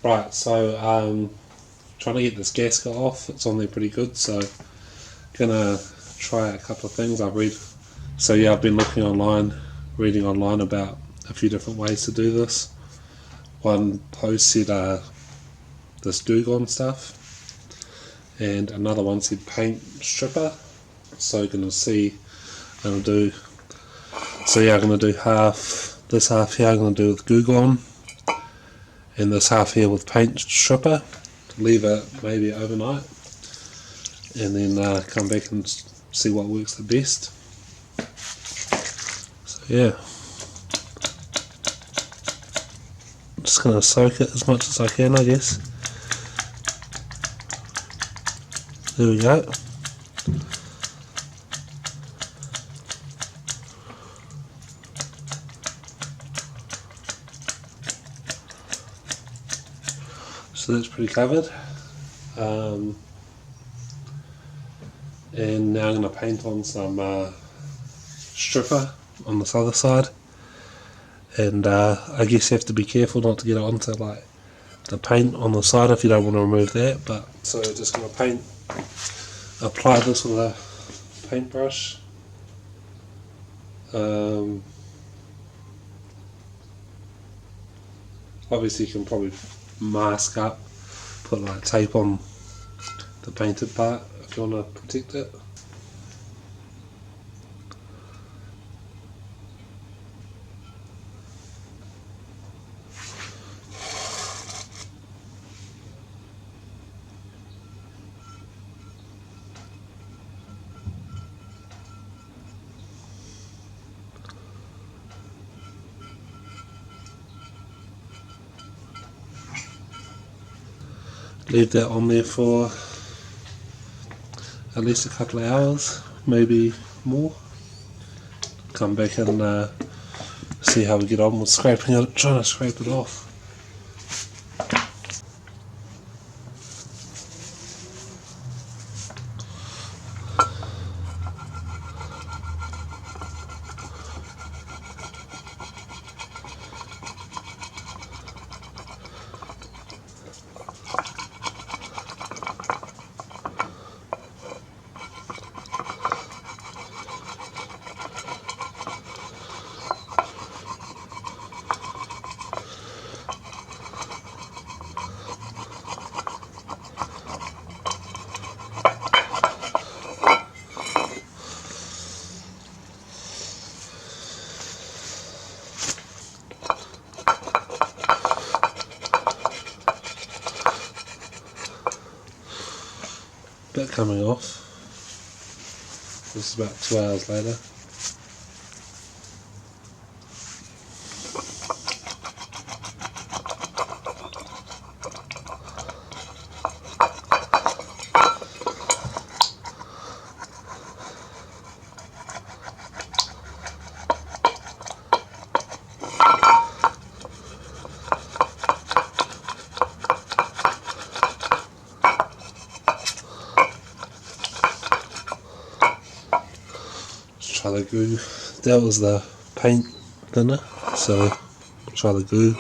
Right, so trying to get this gasket off. It's on there pretty good, so gonna try a couple of things I've read. So yeah, I've been looking online, reading online about a few different ways to do this. One post said this dugong stuff, and another one said paint stripper. So you're gonna see, I'm gonna do. So yeah, I'm gonna do half. This half here I'm gonna do with dugong, and this half here with paint stripper. Leave it maybe overnight, and then come back and see what works the best. So yeah, I'm just gonna soak it as much as I can, I guess. There we go. So that's pretty covered. And now I'm going to paint on some stripper on this other side. And I guess you have to be careful not to get it onto like the paint on the side if you don't want to remove that. But so just going to apply this with a paintbrush. Obviously you can probably mask up, put like tape on the painted part if you want to protect it. Leave that on there for at least a couple of hours, maybe more. Come back and see how we get on with scraping it, trying to scrape it off. Bit coming off. This is about 2 hours later. Try the glue. That was the paint thinner, so try the glue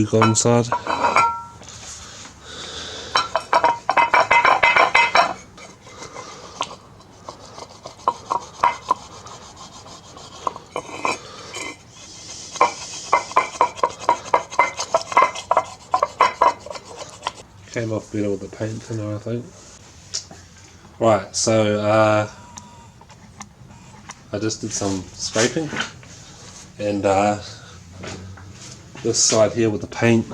go inside. Came off better with the paint thinner, I think. Right, so I just did some scraping, and this side here with the paint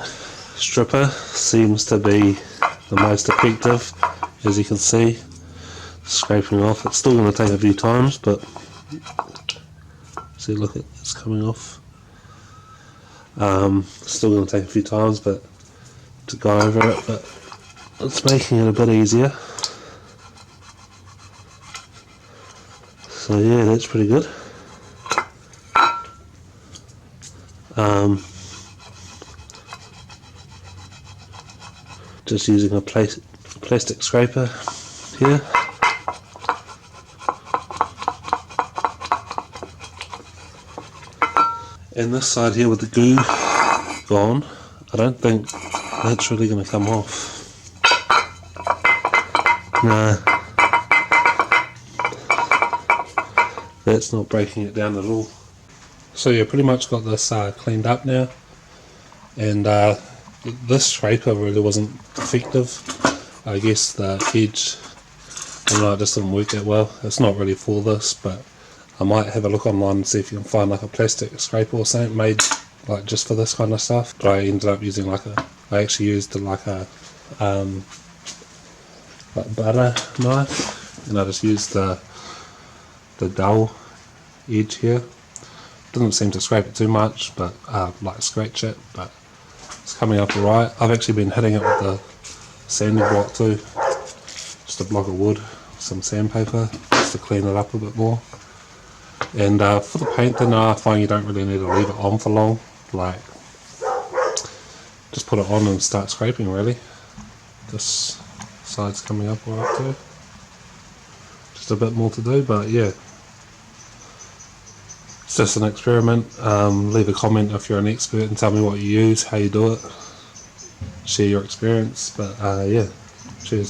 stripper seems to be the most effective, as you can see. Scraping off, it's still going to take a few times, but see, look, it's coming off. Still going to take a few times but to go over it, but it's making it a bit easier. So yeah, that's pretty good. Just using a plastic scraper here. And this side here with the glue gone, I don't think That's really going to come off. No, that's not breaking it down at all. So you pretty much got this cleaned up now, and this scraper really wasn't effective. I guess the edge, I don't know, it just didn't work that well. It's not really for this, but I might have a look online and see if you can find like a plastic scraper or something made like just for this kind of stuff. But I ended up using I actually used like a like butter knife, and I just used the dull edge here. Doesn't seem to scrape it too much, but like scratch it, but it's coming up alright. I've actually been hitting it with the sanding block too, just a block of wood, some sandpaper, just to clean it up a bit more. And for the paint thinner, I find you don't really need to leave it on for long. Like, just put it on and start scraping really. This side's coming up alright too. Just a bit more to do, but yeah. It's just an experiment. Leave a comment if you're an expert and tell me what you use, how you do it. Share your experience, but yeah, cheers.